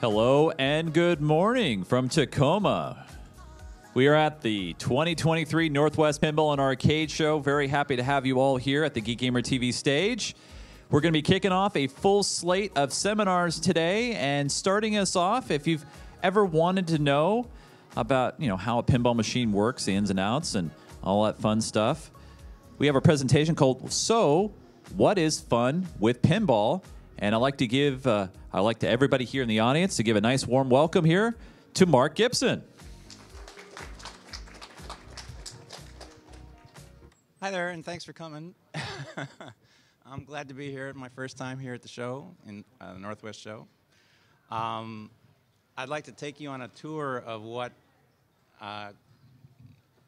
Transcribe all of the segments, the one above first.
Hello and good morning from Tacoma. We are at the 2023 Northwest Pinball and Arcade Show. Very happy to have you all here at the Geek Gamer TV stage. We're going to be kicking off a full slate of seminars today, and starting us off, if you've ever wanted to know about, how a pinball machine works, the ins and outs, and all that fun stuff, we have a presentation called "So, What is Fun with Pinball?" And I'd like to everybody here in the audience to give a nice warm welcome here to Mark Gibson. Hi there, and thanks for coming. I'm glad to be here. My first time here at the show, in the Northwest Show. I'd like to take you on a tour of what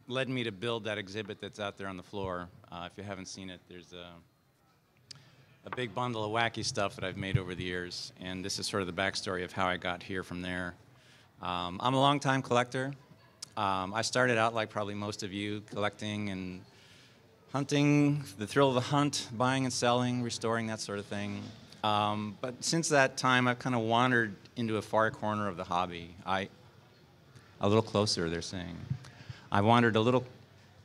led me to build that exhibit that's out there on the floor. If you haven't seen it, there's a big bundle of wacky stuff that I've made over the years, and this is sort of the backstory of how I got here from there. I'm a longtime collector. I started out like probably most of you, collecting and hunting, the thrill of the hunt, buying and selling, restoring, that sort of thing. But since that time, I've kind of wandered into a far corner of the hobby. A little closer, they're saying. I wandered a little.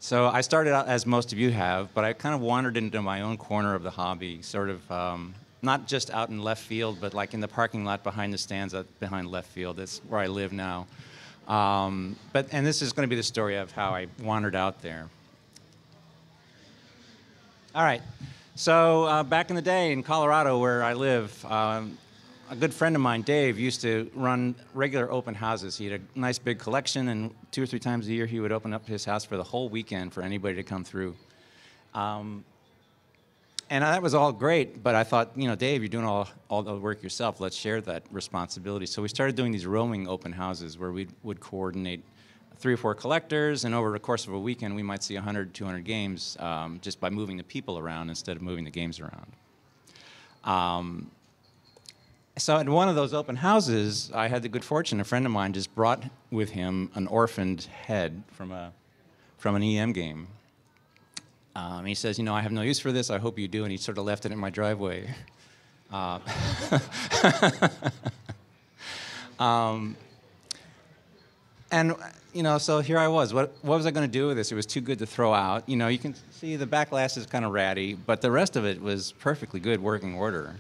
So I started out, as most of you have, but I kind of wandered into my own corner of the hobby, sort of not just out in left field, but like in the parking lot behind the stands behind left field. That's where I live now. And this is going to be the story of how I wandered out there. All right. So back in the day in Colorado, where I live, a good friend of mine, Dave, used to run regular open houses. He had a nice big collection, and 2 or 3 times a year he would open up his house for the whole weekend for anybody to come through. And that was all great, but I thought, Dave, you're doing all the work yourself. Let's share that responsibility. So we started doing these roaming open houses where we would coordinate 3 or 4 collectors, and over the course of a weekend we might see 100, 200 games just by moving the people around instead of moving the games around. So at one of those open houses, I had the good fortune, a friend of mine just brought with him an orphaned head from an EM game. He says, I have no use for this, I hope you do, and he sort of left it in my driveway. So here I was. What was I going to do with this? It was too good to throw out. You can see the back glass is kind of ratty, but the rest of it was perfectly good working order.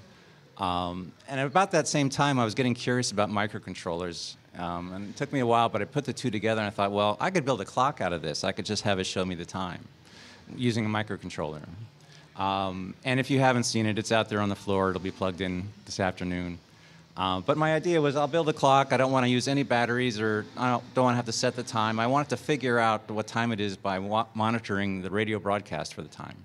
And at about that same time, I was getting curious about microcontrollers. And it took me a while, but I put the two together, and I thought, well, I could build a clock out of this. I could just have it show me the time using a microcontroller. And if you haven't seen it, it's out there on the floor. It'll be plugged in this afternoon. But my idea was I'll build a clock. I don't want to use any batteries, or I don't want to have to set the time. I wanted to figure out what time it is by monitoring the radio broadcast for the time.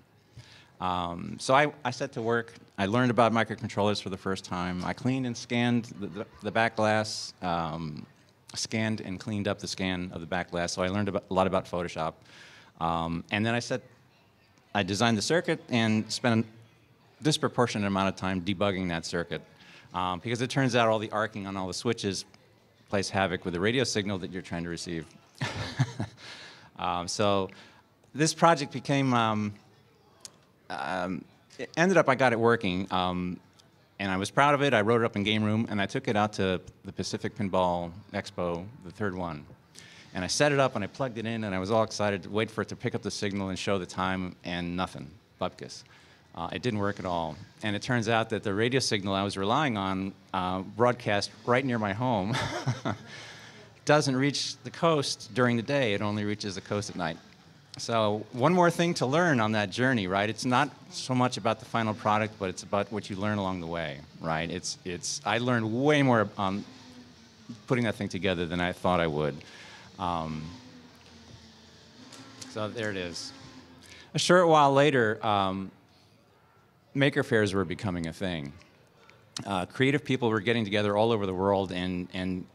So I set to work. I learned about microcontrollers for the first time. I cleaned and scanned the back glass, scanned and cleaned up the scan of the back glass. So I learned a lot about Photoshop. And then I designed the circuit and spent a disproportionate amount of time debugging that circuit. Because it turns out all the arcing on all the switches plays havoc with the radio signal that you're trying to receive. So this project became, it ended up I got it working, and I was proud of it. I wrote it up in Game Room, and I took it out to the Pacific Pinball Expo, the 3rd one. And I set it up, and I plugged it in, and I was all excited to wait for it to pick up the signal and show the time, and nothing, bupkis. It didn't work at all. And it turns out that the radio signal I was relying on, broadcast right near my home, doesn't reach the coast during the day. It only reaches the coast at night. So one more thing to learn on that journey, right? It's not so much about the final product, but it's about what you learn along the way, right? I learned way more on putting that thing together than I thought I would. So there it is. A short while later, maker fairs were becoming a thing. Creative people were getting together all over the world and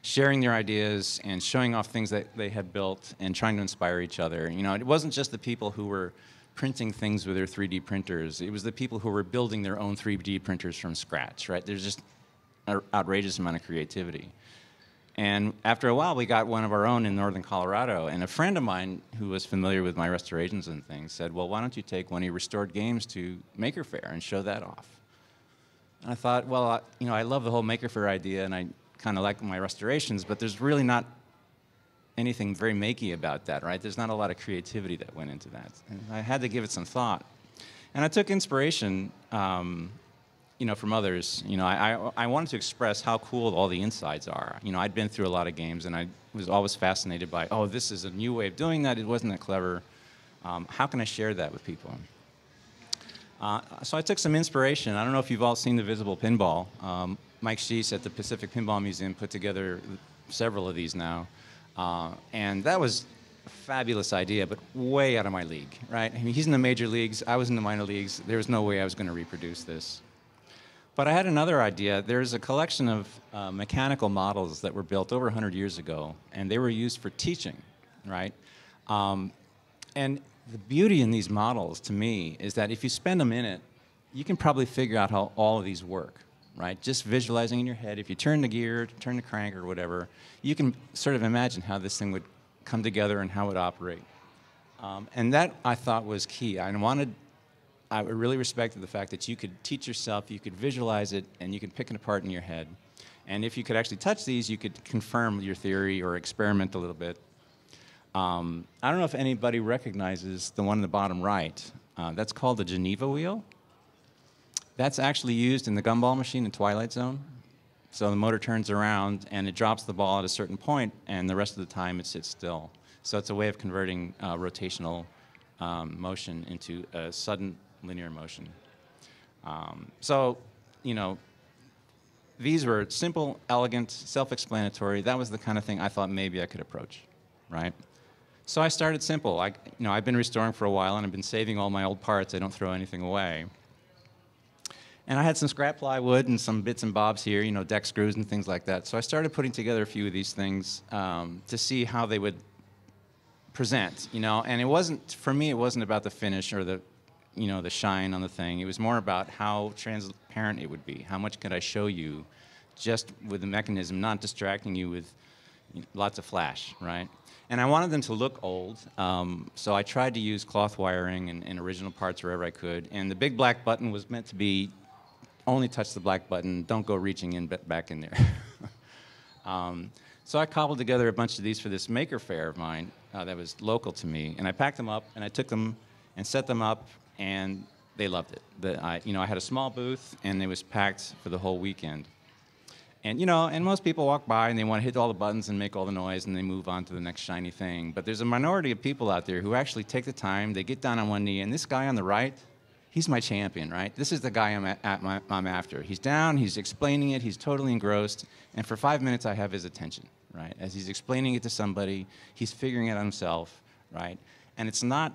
sharing their ideas and showing off things that they had built and trying to inspire each other. It wasn't just the people who were printing things with their 3D printers. It was the people who were building their own 3D printers from scratch, right? There's just an outrageous amount of creativity. And after a while, we got one of our own in northern Colorado, and a friend of mine who was familiar with my restorations and things said, well, why don't you take one of your restored games to Maker Faire and show that off? And I thought, well, I love the whole Maker Faire idea, and kind of like my restorations, but there's really not anything very makey about that, right? There's not a lot of creativity that went into that. And I had to give it some thought. And I took inspiration, from others. I wanted to express how cool all the insides are. I'd been through a lot of games, and I was always fascinated by, oh, this is a new way of doing that. It wasn't that clever. How can I share that with people? So I took some inspiration. I don't know if you've all seen the Visible Pinball. Mike Sheese at the Pacific Pinball Museum put together several of these now. And that was a fabulous idea, but way out of my league, right? I mean, he's in the major leagues. I was in the minor leagues. There was no way I was going to reproduce this. But I had another idea. There's a collection of mechanical models that were built over 100 years ago, and they were used for teaching, right? And the beauty in these models, to me, is that if you spend a minute, you can probably figure out how all of these work, right? Just visualizing in your head, if you turn the gear, turn the crank, or whatever, you can sort of imagine how this thing would come together and how it would operate. And that, I thought, was key. I really respected the fact that you could teach yourself, you could visualize it, and you could pick it apart in your head. And if you could actually touch these, you could confirm your theory or experiment a little bit. I don't know if anybody recognizes the one in the bottom right. That's called the Geneva wheel. That's actually used in the gumball machine in Twilight Zone. So the motor turns around, and it drops the ball at a certain point, and the rest of the time it sits still. So it's a way of converting rotational motion into a sudden linear motion. These were simple, elegant, self-explanatory. That was the kind of thing I thought maybe I could approach, right? So I started simple. I've been restoring for a while, and I've been saving all my old parts. I don't throw anything away. And I had some scrap plywood and some bits and bobs here, deck screws and things like that. So I started putting together a few of these things to see how they would present, And it wasn't, for me, it wasn't about the finish or the shine on the thing. It was more about how transparent it would be. How much could I show you just with the mechanism, not distracting you with lots of flash, right? And I wanted them to look old, so I tried to use cloth wiring and original parts wherever I could. And the big black button was meant to be, only touch the black button, don't go reaching in back in there. So I cobbled together a bunch of these for this maker fair of mine that was local to me. And I packed them up, and I took them and set them up, and they loved it. I had a small booth, and it was packed for the whole weekend. And, and most people walk by and they want to hit all the buttons and make all the noise and they move on to the next shiny thing. But there's a minority of people out there who actually take the time, they get down on one knee, and this guy on the right, he's my champion, right? This is the guy I'm after. He's down, he's explaining it, he's totally engrossed, and for 5 minutes I have his attention, right? As he's explaining it to somebody, he's figuring it out himself, right? And it's not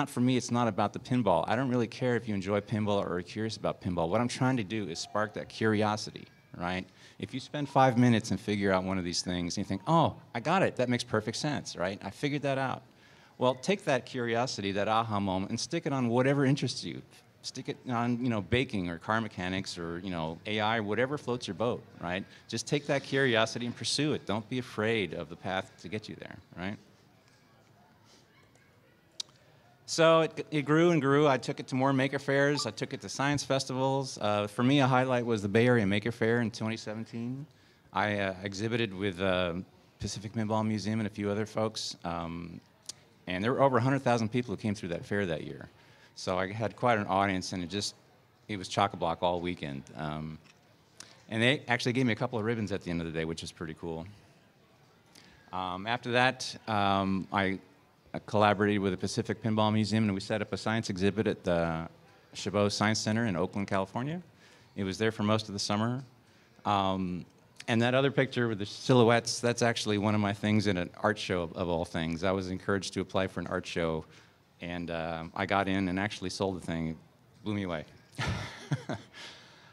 for me, it's not about the pinball. I don't really care if you enjoy pinball or are curious about pinball. What I'm trying to do is spark that curiosity. Right? If you spend 5 minutes and figure out one of these things and you think, oh, I got it, that makes perfect sense, right? I figured that out. Well, take that curiosity, that aha moment, and stick it on whatever interests you. Stick it on, baking or car mechanics or, AI, whatever floats your boat, right? Just take that curiosity and pursue it. Don't be afraid of the path to get you there, right? So it grew and grew. I took it to more maker fairs. I took it to science festivals. For me, a highlight was the Bay Area Maker Fair in 2017. I exhibited with Pacific Pinball Museum and a few other folks. And there were over 100,000 people who came through that fair that year. So I had quite an audience, and it was chock-a-block all weekend. And they actually gave me a couple of ribbons at the end of the day, which was pretty cool. After that, I collaborated with the Pacific Pinball Museum, and we set up a science exhibit at the Chabot Science Center in Oakland, California. It was there for most of the summer. And that other picture with the silhouettes, that's actually one of my things in an art show of all things. I was encouraged to apply for an art show, and I got in and actually sold the thing. It blew me away.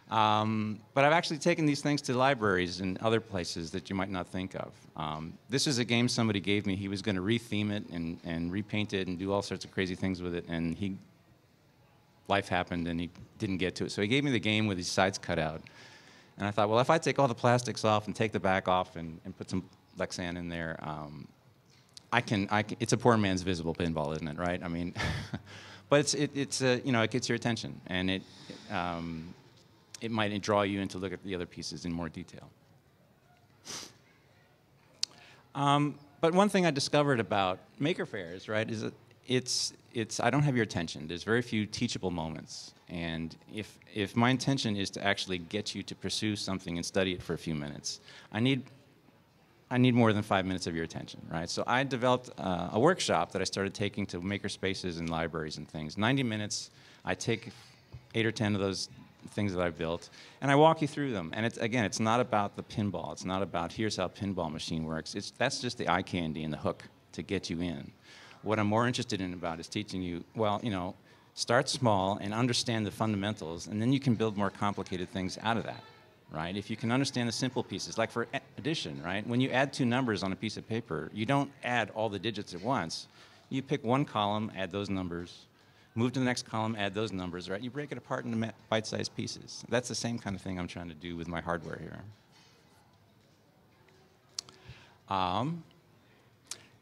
But I've actually taken these things to libraries and other places that you might not think of. This is a game somebody gave me. He was going to retheme it and repaint it and do all sorts of crazy things with it, and life happened and he didn't get to it. So he gave me the game with his sides cut out. And I thought, well, if I take all the plastics off and take the back off and put some Lexan in there, it's a poor man's Visible Pinball, isn't it, right? I mean, but it gets your attention, and it might draw you in to look at the other pieces in more detail. But one thing I discovered about maker fairs, right, is that I don't have your attention. There's very few teachable moments. And if my intention is to actually get you to pursue something and study it for a few minutes, I need more than 5 minutes of your attention, right? So I developed a workshop that I started taking to maker spaces and libraries and things. 90 minutes, I take 8 or 10 of those things that I've built, and I walk you through them. And it's not about the pinball. It's not about here's how a pinball machine works. That's just the eye candy and the hook to get you in. What I'm more interested in about is teaching you, well, start small and understand the fundamentals, and then you can build more complicated things out of that, right? If you can understand the simple pieces, like for addition, right? When you add 2 numbers on a piece of paper, you don't add all the digits at once. You pick one column, add those numbers, move to the next column, add those numbers, right? You break it apart into bite-sized pieces. That's the same kind of thing I'm trying to do with my hardware here.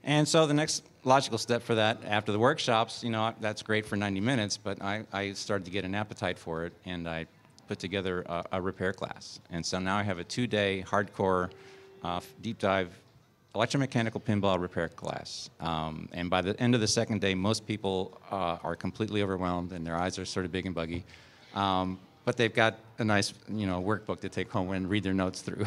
And so the next logical step for that, after the workshops, that's great for 90 minutes, but I started to get an appetite for it, and I put together a repair class. And so now I have a 2-day hardcore deep dive electromechanical pinball repair class. And by the end of the second day, most people are completely overwhelmed, and their eyes are sort of big and buggy. But they've got a nice workbook to take home and read their notes through.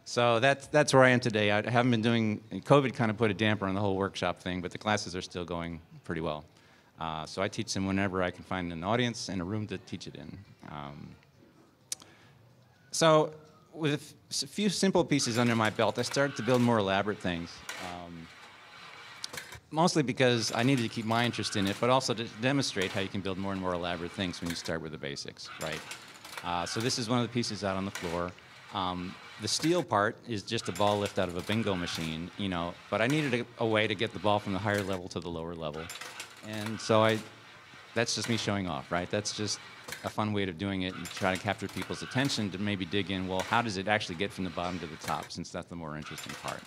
So that's where I am today. I haven't been doing, COVID kind of put a damper on the whole workshop thing, but the classes are still going pretty well. So I teach them whenever I can find an audience and a room to teach it in. So with a few simple pieces under my belt, I started to build more elaborate things. Mostly because I needed to keep my interest in it, but also to demonstrate how you can build more and more elaborate things when you start with the basics, right? So this is one of the pieces out on the floor. The steel part is just a ball lift out of a bingo machine, but I needed a way to get the ball from the higher level to the lower level. And so that's just me showing off, right? That's just a fun way of doing it and try to capture people's attention to maybe dig in, well, how does it actually get from the bottom to the top, since that's the more interesting part,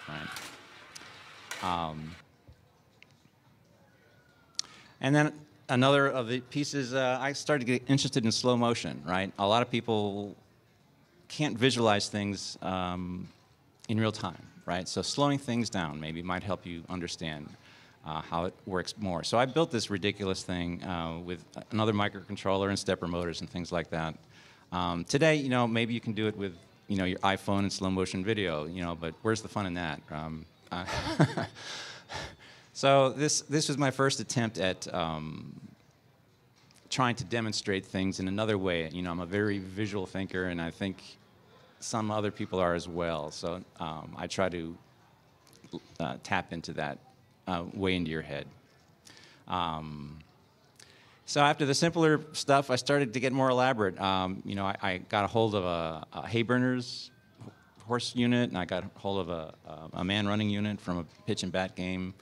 right? And then another of the pieces, I started to get interested in slow motion, right? A lot of people can't visualize things in real time, right? So slowing things down maybe might help you understand how it works more. So I built this ridiculous thing with another microcontroller and stepper motors and things like that. Today, maybe you can do it with, your iPhone and slow motion video, but where's the fun in that? So this was my first attempt at trying to demonstrate things in another way. I'm a very visual thinker, and I think some other people are as well. So I try to tap into that way into your head. So after the simpler stuff, I started to get more elaborate. I got a hold of a hay burners horse unit, and I got a hold of a man running unit from a pitch and bat game.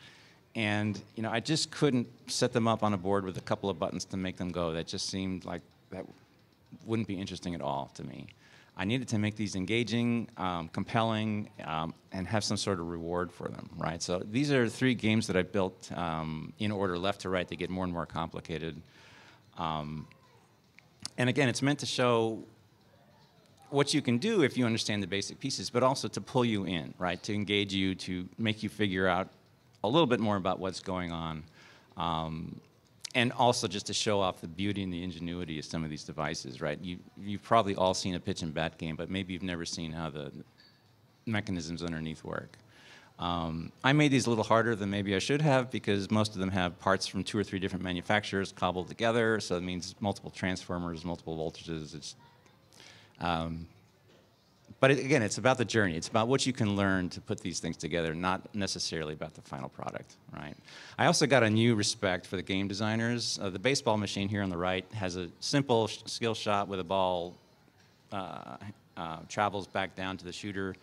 And I just couldn't set them up on a board with a couple of buttons to make them go. That just seemed like that wouldn't be interesting at all to me. I needed to make these engaging, compelling, and have some sort of reward for them, right? So these are 3 games that I built in order left to right to get more and more complicated. And again, it's meant to show what you can do if you understand the basic pieces, but also to pull you in, right? To engage you, to make you figure out a little bit more about what's going on. And also just to show off the beauty and the ingenuity of some of these devices, right? You've probably all seen a pitch and bat game, but maybe you've never seen how the mechanisms underneath work. I made these a little harder than maybe I should have, because most of them have parts from 2 or 3 different manufacturers cobbled together, so it means multiple transformers, multiple voltages. But again, it's about the journey. It's about what you can learn to put these things together, not necessarily about the final product, right? I also got a new respect for the game designers. The baseball machine here on the right has a simple skill shot with a ball travels back down to the shooter.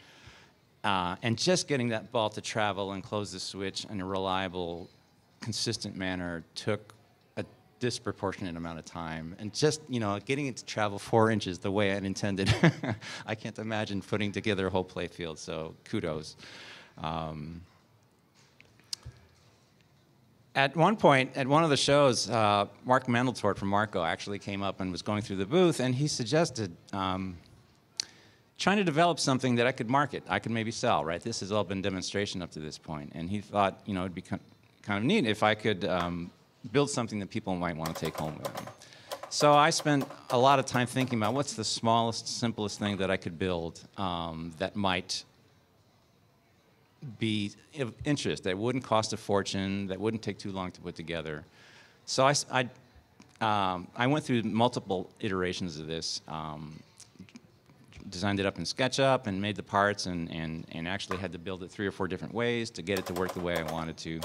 And just getting that ball to travel and close the switch in a reliable, consistent manner took a disproportionate amount of time. And just, getting it to travel 4 inches the way I'd intended, I can't imagine putting together a whole play field, so kudos. At one point, at one of the shows, Mark Mandeltort from Marco actually came up and was going through the booth, and he suggested, trying to develop something that I could market, I could maybe sell, right? This has all been demonstration up to this point. And he thought, you know, it'd be kind of neat if I could build something that people might want to take home with them. So I spent a lot of time thinking about what's the smallest, simplest thing that I could build that might be of interest, that wouldn't cost a fortune, that wouldn't take too long to put together. So I went through multiple iterations of this, designed it up in SketchUp and made the parts and actually had to build it 3 or 4 different ways to get it to work the way I wanted to.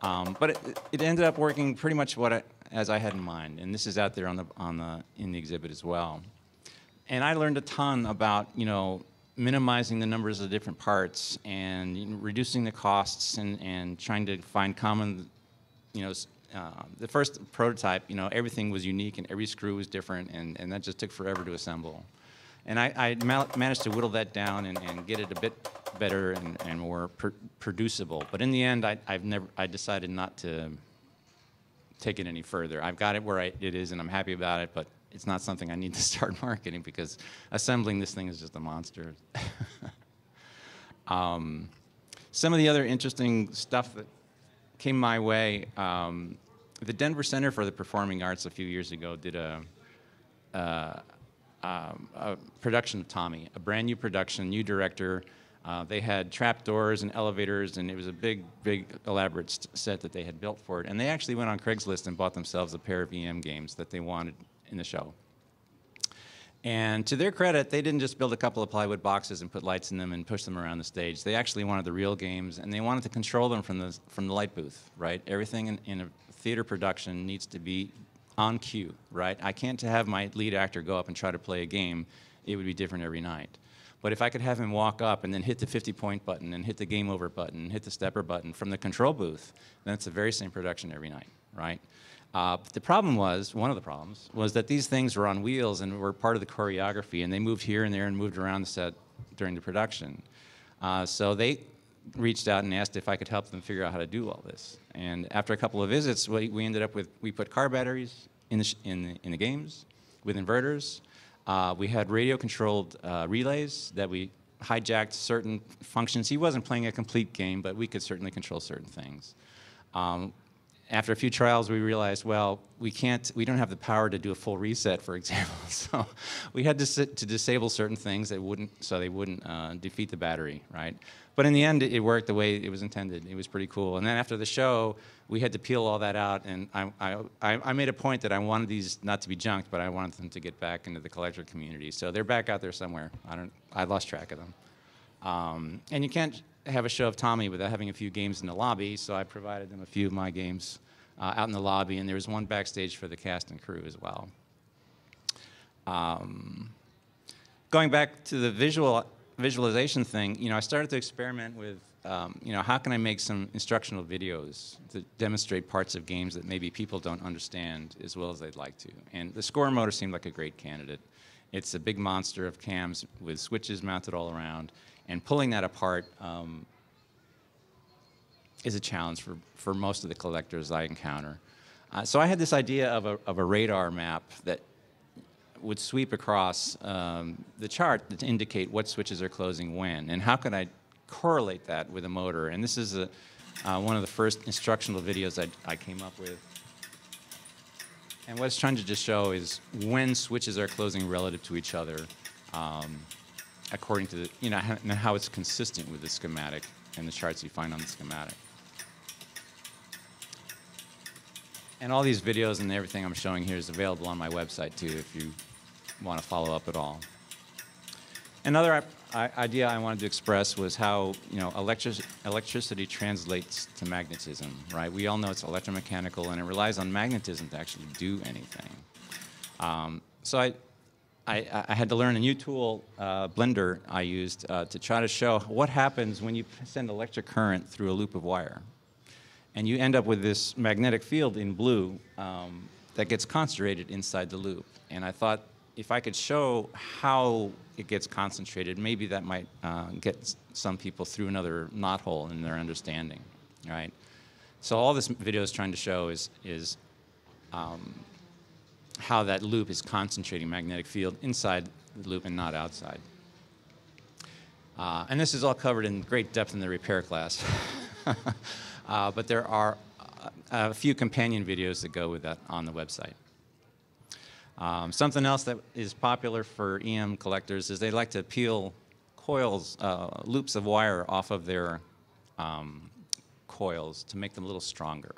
But it ended up working pretty much as I had in mind, and this is out there in the exhibit as well. And I learned a ton about, you know, minimizing the numbers of different parts and, you know, reducing the costs and trying to find common, you know, the first prototype, you know, everything was unique and every screw was different, and that just took forever to assemble. And I managed to whittle that down and get it a bit better and more producible. But in the end, I decided not to take it any further. I've got it where it is, and I'm happy about it, but it's not something I need to start marketing because assembling this thing is just a monster. Some of the other interesting stuff that came my way, the Denver Center for the Performing Arts a few years ago did a production of Tommy, a brand new production, new director. They had trapdoors and elevators, and it was a big, big, elaborate set that they had built for it. And they actually went on Craigslist and bought themselves a pair of EM games that they wanted in the show. And to their credit, they didn't just build a couple of plywood boxes and put lights in them and push them around the stage. They actually wanted the real games, and they wanted to control them from the light booth, right? Everything in a theater production needs to be on cue, right? I can't have my lead actor go up and try to play a game. It would be different every night. But if I could have him walk up and then hit the 50-point button and hit the game over button and hit the stepper button from the control booth, then it's the very same production every night, right? But the problem was, one of the problems, was that these things were on wheels and were part of the choreography, and they moved here and there and moved around the set during the production. So they reached out and asked if I could help them figure out how to do all this. And after a couple of visits, we ended up with, we put car batteries in the games with inverters. We had radio-controlled relays that we hijacked certain functions. He wasn't playing a complete game, but we could certainly control certain things. After a few trials, we realized, well, we don't have the power to do a full reset, for example. So we had to disable certain things so they wouldn't defeat the battery, right? But in the end, it worked the way it was intended. It was pretty cool. And then after the show, we had to peel all that out, and I made a point that I wanted these not to be junked, but I wanted them to get back into the collector community. So they're back out there somewhere. I lost track of them. And you can't have a show of Tommy without having a few games in the lobby, so I provided them a few of my games out in the lobby, and there was one backstage for the cast and crew as well. Going back to the visualization thing, you know, I started to experiment with, you know, how can I make some instructional videos to demonstrate parts of games that maybe people don't understand as well as they'd like to. And the score motor seemed like a great candidate. It's a big monster of cams with switches mounted all around, and pulling that apart is a challenge for most of the collectors I encounter. So I had this idea of a radar map that would sweep across the chart to indicate what switches are closing when, and how could I correlate that with a motor. And this is one of the first instructional videos I came up with. And what it's trying to just show is when switches are closing relative to each other, according to the, you know, how it's consistent with the schematic and the charts you find on the schematic. And all these videos and everything I'm showing here is available on my website too, if you want to follow up at all. Another idea I wanted to express was how, you know, electricity translates to magnetism, right? We all know it's electromechanical, and it relies on magnetism to actually do anything. So I had to learn a new tool, Blender, I used to try to show what happens when you send electric current through a loop of wire. And you end up with this magnetic field in blue that gets concentrated inside the loop. And I thought if I could show how it gets concentrated, maybe that might get some people through another knothole in their understanding, right? So all this video is trying to show is how that loop is concentrating magnetic field inside the loop and not outside. And this is all covered in great depth in the repair class. But there are a few companion videos that go with that on the website. Something else that is popular for EM collectors is they like to peel coils, loops of wire off of their coils to make them a little stronger.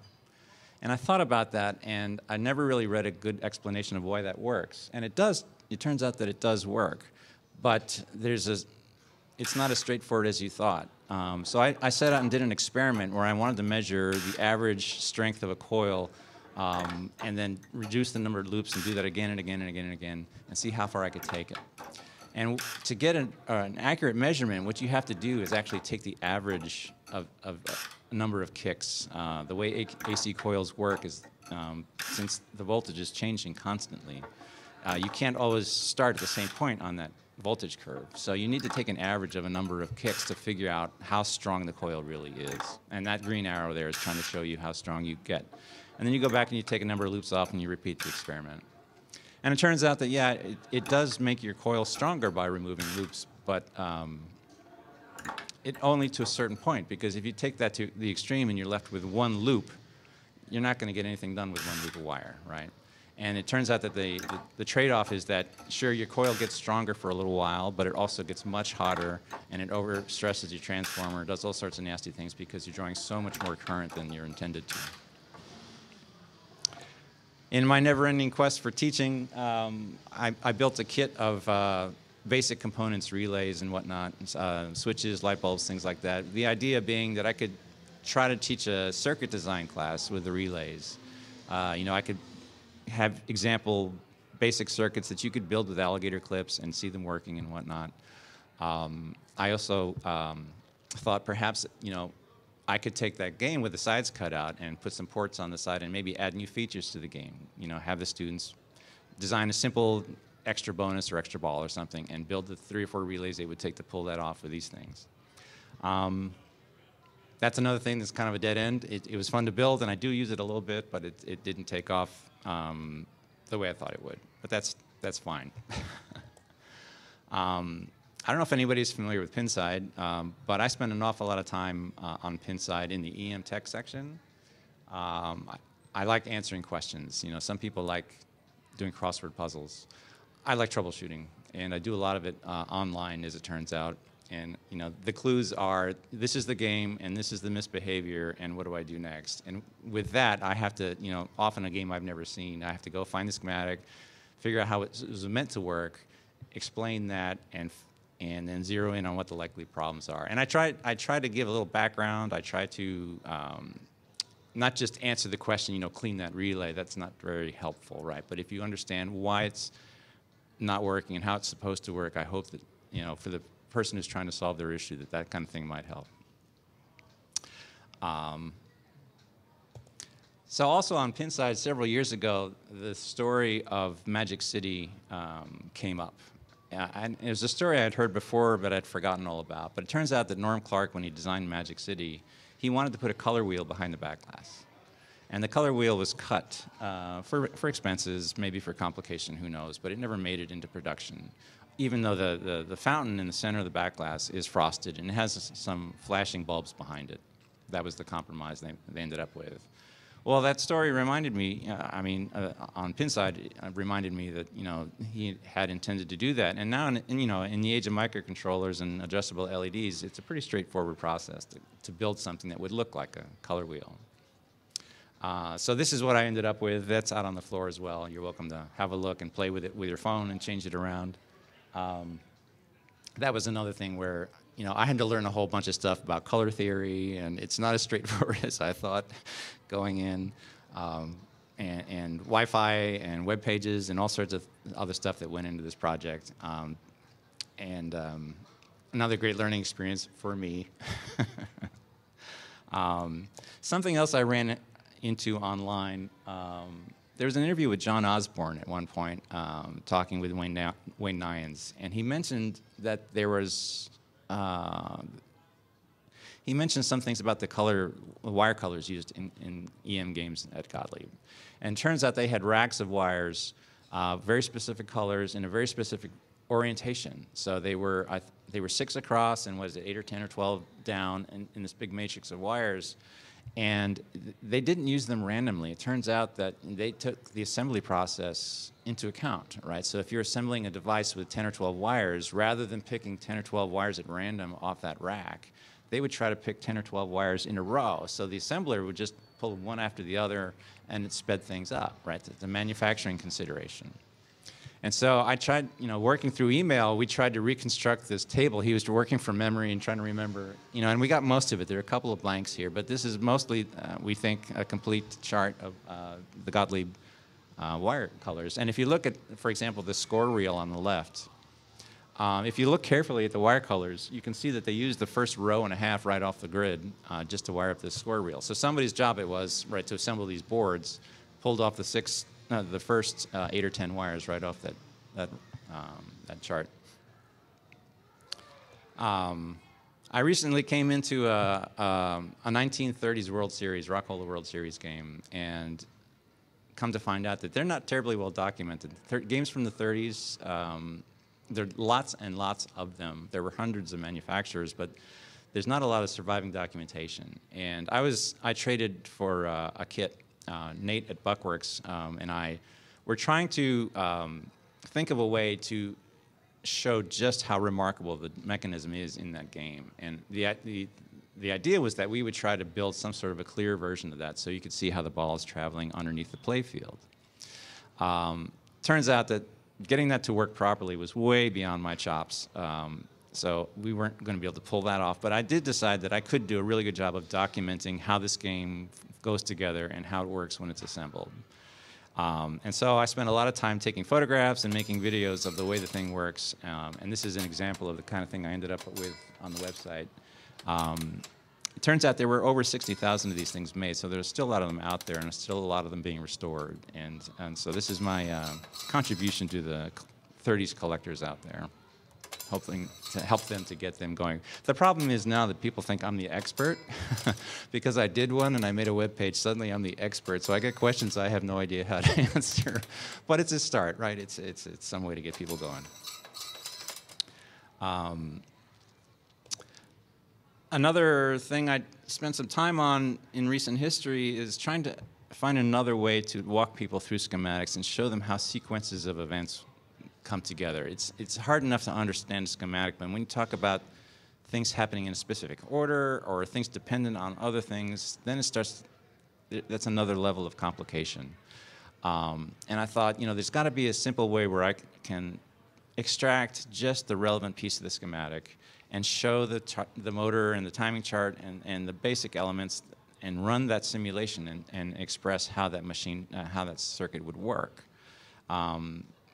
And I thought about that, and I never really read a good explanation of why that works. And it does. It turns out that it does work, but it's not as straightforward as you thought. So I set out and did an experiment where I wanted to measure the average strength of a coil and then reduce the number of loops and do that again and again and again and again and see how far I could take it. And to get an accurate measurement, what you have to do is actually take the average of a number of kicks. The way AC coils work is, since the voltage is changing constantly, you can't always start at the same point on that voltage curve. So you need to take an average of a number of kicks to figure out how strong the coil really is. And that green arrow there is trying to show you how strong you get. And then you go back and you take a number of loops off and you repeat the experiment. And it turns out that, yeah, it does make your coil stronger by removing loops, but it only to a certain point, because if you take that to the extreme and you're left with one loop, you're not going to get anything done with one loop of wire, right? And it turns out that the trade-off is that, sure, your coil gets stronger for a little while, but it also gets much hotter, and it overstresses your transformer, does all sorts of nasty things because you're drawing so much more current than you're intended to. In my never-ending quest for teaching, I built a kit of basic components, relays and whatnot, switches, light bulbs, things like that. The idea being that I could try to teach a circuit design class with the relays. I could have example basic circuits that you could build with alligator clips and see them working and whatnot. I also thought perhaps, I could take that game with the sides cut out and put some ports on the side and maybe add new features to the game. Have the students design a simple extra bonus or extra ball or something and build the 3 or 4 relays they would take to pull that off with these things. That's another thing that's kind of a dead end. It was fun to build, and I do use it a little bit, but it didn't take off the way I thought it would. But that's fine. I don't know if anybody's familiar with Pinside, but I spend an awful lot of time on Pinside in the EM Tech section. I like answering questions. Some people like doing crossword puzzles. I like troubleshooting, and I do a lot of it online, as it turns out. And the clues are, this is the game, and this is the misbehavior, and what do I do next? And with that, I have to, often a game I've never seen, I have to go find the schematic, figure out how it was meant to work, explain that, and then zero in on what the likely problems are. And I try to give a little background. I try to not just answer the question, clean that relay. That's not very helpful, right? But if you understand why it's not working and how it's supposed to work, I hope that, for the person who's trying to solve their issue, that kind of thing might help. So also on Pinside several years ago, the story of Magic City came up. And it was a story I had heard before, but I'd forgotten all about. But it turns out that Norm Clark, when he designed Magic City, he wanted to put a color wheel behind the back glass. And the color wheel was cut for expenses, maybe for complication, who knows, but it never made it into production, even though the fountain in the center of the back glass is frosted and it has some flashing bulbs behind it. That was the compromise they ended up with. Well, that story reminded me, on Pinside, it reminded me that, he had intended to do that. And now, in the age of microcontrollers and adjustable LEDs, it's a pretty straightforward process to build something that would look like a color wheel. So this is what I ended up with. That's out on the floor as well. You're welcome to have a look and play with it with your phone and change it around. That was another thing where, I had to learn a whole bunch of stuff about color theory, and it's not as straightforward as I thought going in, and Wi-Fi and web pages and all sorts of other stuff that went into this project. Another great learning experience for me. Something else I ran into online, there was an interview with John Osborne at one point, talking with Wayne Nyans, and he mentioned that there was, he mentioned some things about the wire colors used in EM games at Gottlieb. And it turns out they had racks of wires, very specific colors in a very specific orientation. So they were 6 across and was it 8 or 10 or 12 down in this big matrix of wires. And they didn't use them randomly. It turns out that they took the assembly process into account, right? So if you're assembling a device with 10 or 12 wires, rather than picking 10 or 12 wires at random off that rack, they would try to pick 10 or 12 wires in a row. So the assembler would just pull one after the other, and it sped things up, right? The manufacturing consideration. And so I tried, working through email, we tried to reconstruct this table. He was working from memory and trying to remember, and we got most of it. There are a couple of blanks here, but this is mostly, we think, a complete chart of the Gottlieb wire colors. And if you look at, for example, the score reel on the left, if you look carefully at the wire colors, you can see that they used the first row and a half right off the grid just to wire up this score reel. So somebody's job it was, right, to assemble these boards, pulled off the first 8 or 10 wires right off that chart. I recently came into a 1930s World Series, Rock'n'Roll World Series game, and come to find out that they're not terribly well documented. Games from the 30s, there are lots and lots of them. There were hundreds of manufacturers, but there's not a lot of surviving documentation. And I traded for a kit. Nate at Buckworks and I were trying to think of a way to show just how remarkable the mechanism is in that game. And the idea was that we would try to build some sort of a clear version of that so you could see how the ball is traveling underneath the playfield. Turns out that getting that to work properly was way beyond my chops. So we weren't going to be able to pull that off. But I did decide that I could do a really good job of documenting how this game goes together and how it works when it's assembled. And so I spent a lot of time taking photographs and making videos of the way the thing works. And this is an example of the kind of thing I ended up with on the website. It turns out there were over 60,000 of these things made, so there's still a lot of them out there, and there's still a lot of them being restored. And so this is my contribution to the 30s collectors out there, hoping to help them to get them going. The problem is now that people think I'm the expert. Because I did one and I made a web page, suddenly I'm the expert. So I get questions I have no idea how to answer. But it's a start, right? It's some way to get people going. Another thing I spent some time on in recent history is trying to find another way to walk people through schematics and show them how sequences of events come together. It's hard enough to understand a schematic, but when you talk about things happening in a specific order or things dependent on other things, then that's another level of complication. And I thought, there's got to be a simple way where I can extract just the relevant piece of the schematic and show the motor and the timing chart and the basic elements and run that simulation and express how that machine, how that circuit would work.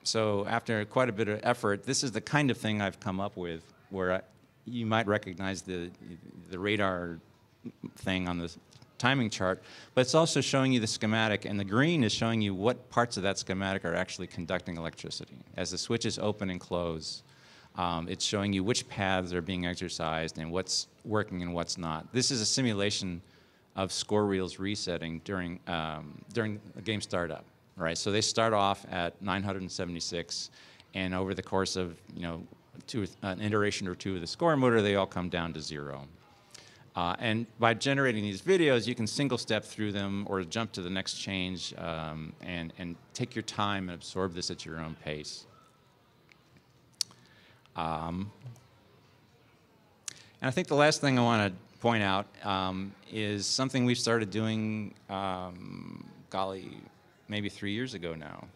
So after quite a bit of effort, this is the kind of thing I've come up with where you might recognize the radar thing on the timing chart, but it's also showing you the schematic, and the green is showing you what parts of that schematic are actually conducting electricity. As the switches open and close, it's showing you which paths are being exercised and what's working and what's not. This is a simulation of score reels resetting during the game startup. Right, so they start off at 976, and over the course of an iteration or two of the score motor, they all come down to 0. And by generating these videos, you can single step through them or jump to the next change and take your time and absorb this at your own pace. And I think the last thing I want to point out is something we've started doing, maybe 3 years ago now.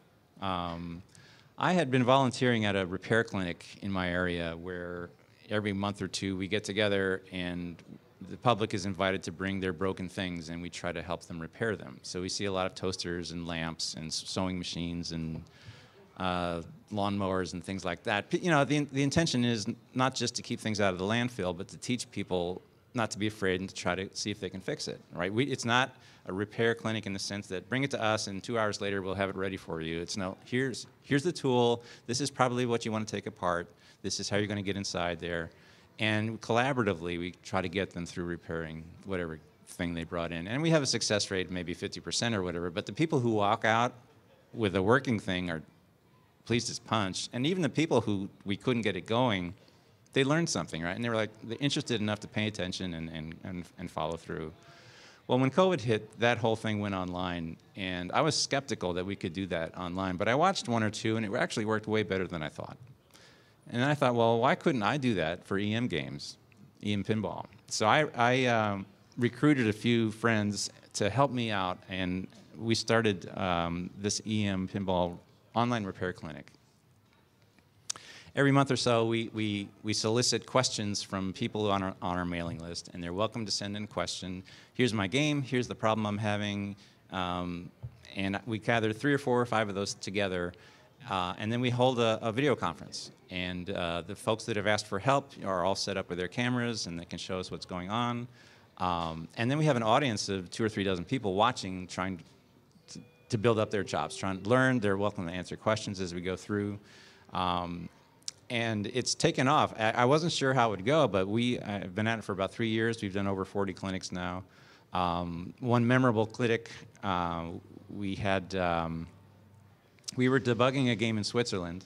I had been volunteering at a repair clinic in my area where every month or two we get together and the public is invited to bring their broken things and we try to help them repair them. So we see a lot of toasters and lamps and sewing machines and lawnmowers and things like that. The intention is not just to keep things out of the landfill, but to teach people not to be afraid and to try to see if they can fix it, right? It's not a repair clinic in the sense that bring it to us and 2 hours later we'll have it ready for you. It's no, here's the tool, this is probably what you want to take apart, this is how you're going to get inside there. And collaboratively we try to get them through repairing whatever thing they brought in. And we have a success rate maybe 50% or whatever, but the people who walk out with a working thing are pleased as punch. And even the people who we couldn't get it going, they learned something, right? And they were like, they're interested enough to pay attention and follow through. Well, when COVID hit, that whole thing went online, and I was skeptical that we could do that online. But I watched one or two, and it actually worked way better than I thought. And I thought, well, why couldn't I do that for EM games, EM pinball? So I recruited a few friends to help me out, and we started this EM pinball online repair clinic. Every month or so, we solicit questions from people on our mailing list, and they're welcome to send in a question. Here's my game, here's the problem I'm having, and we gather 3 or 4 or 5 of those together, and then we hold a video conference. And the folks that have asked for help are all set up with their cameras, and they can show us what's going on. And then we have an audience of 2 or 3 dozen people watching, trying to build up their chops, trying to learn. They're welcome to answer questions as we go through. And it's taken off. I wasn't sure how it would go, but I've been at it for about 3 years. We've done over 40 clinics now. One memorable clinic, we were debugging a game in Switzerland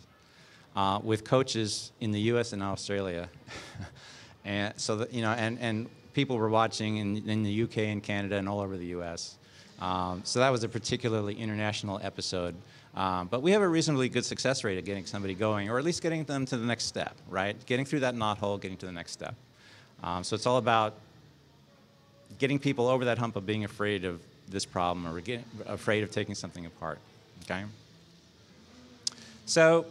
with coaches in the U.S. and Australia, and so that, and people were watching in the UK and Canada and all over the U.S. So that was a particularly international episode. But we have a reasonably good success rate at getting somebody going, or at least getting them to the next step, right? Getting through that knothole, getting to the next step. So it's all about getting people over that hump of being afraid of this problem or afraid of taking something apart, okay? So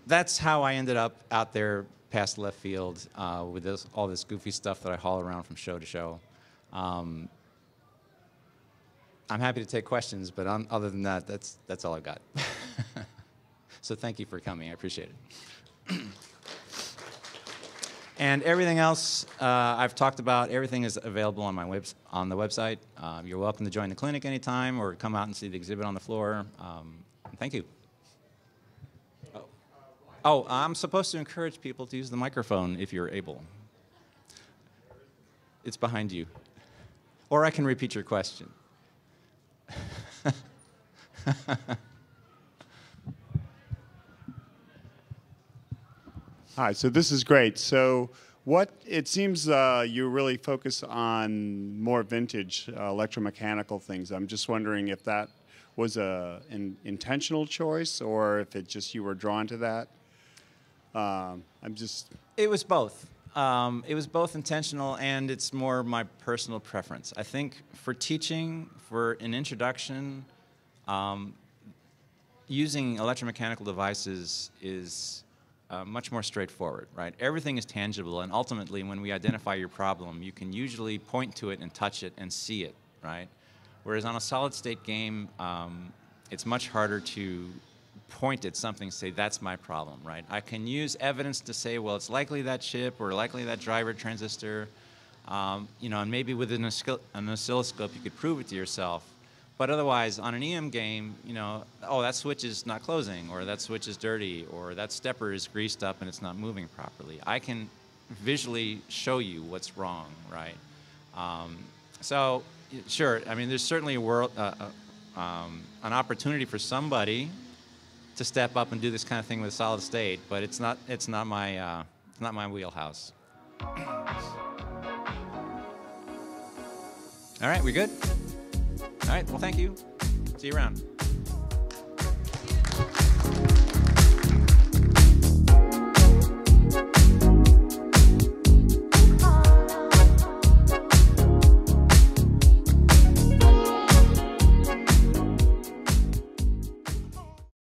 that's how I ended up out there past left field with all this goofy stuff that I haul around from show to show. I'm happy to take questions, but other than that, that's all I've got. So thank you for coming. I appreciate it. And everything else I've talked about, everything is available on on the website. You're welcome to join the clinic anytime or come out and see the exhibit on the floor. Thank you. Oh, I'm supposed to encourage people to use the microphone if you're able. It's behind you. Or I can repeat your question. Hi, so this is great. So it seems you really focus on more vintage electromechanical things. I'm just wondering if that was an intentional choice or if you were drawn to that. It was both. It was both intentional, and it's more my personal preference. I think for teaching, for an introduction, using electromechanical devices is much more straightforward, right? Everything is tangible, and ultimately, when we identify your problem, you can usually point to it and touch it and see it, right? Whereas on a solid-state game, it's much harder to point at something and say, that's my problem, right? I can use evidence to say, well, it's likely that chip or likely that driver transistor, and maybe with an oscilloscope you could prove it to yourself. But otherwise, on an EM game, oh, that switch is not closing, or that switch is dirty, or that stepper is greased up and it's not moving properly. I can visually show you what's wrong, right? So, sure, I mean, there's certainly an opportunity for somebody to step up and do this kind of thing with solid state, but it's not my wheelhouse. All right, we good? All right, well, thank you. See you around.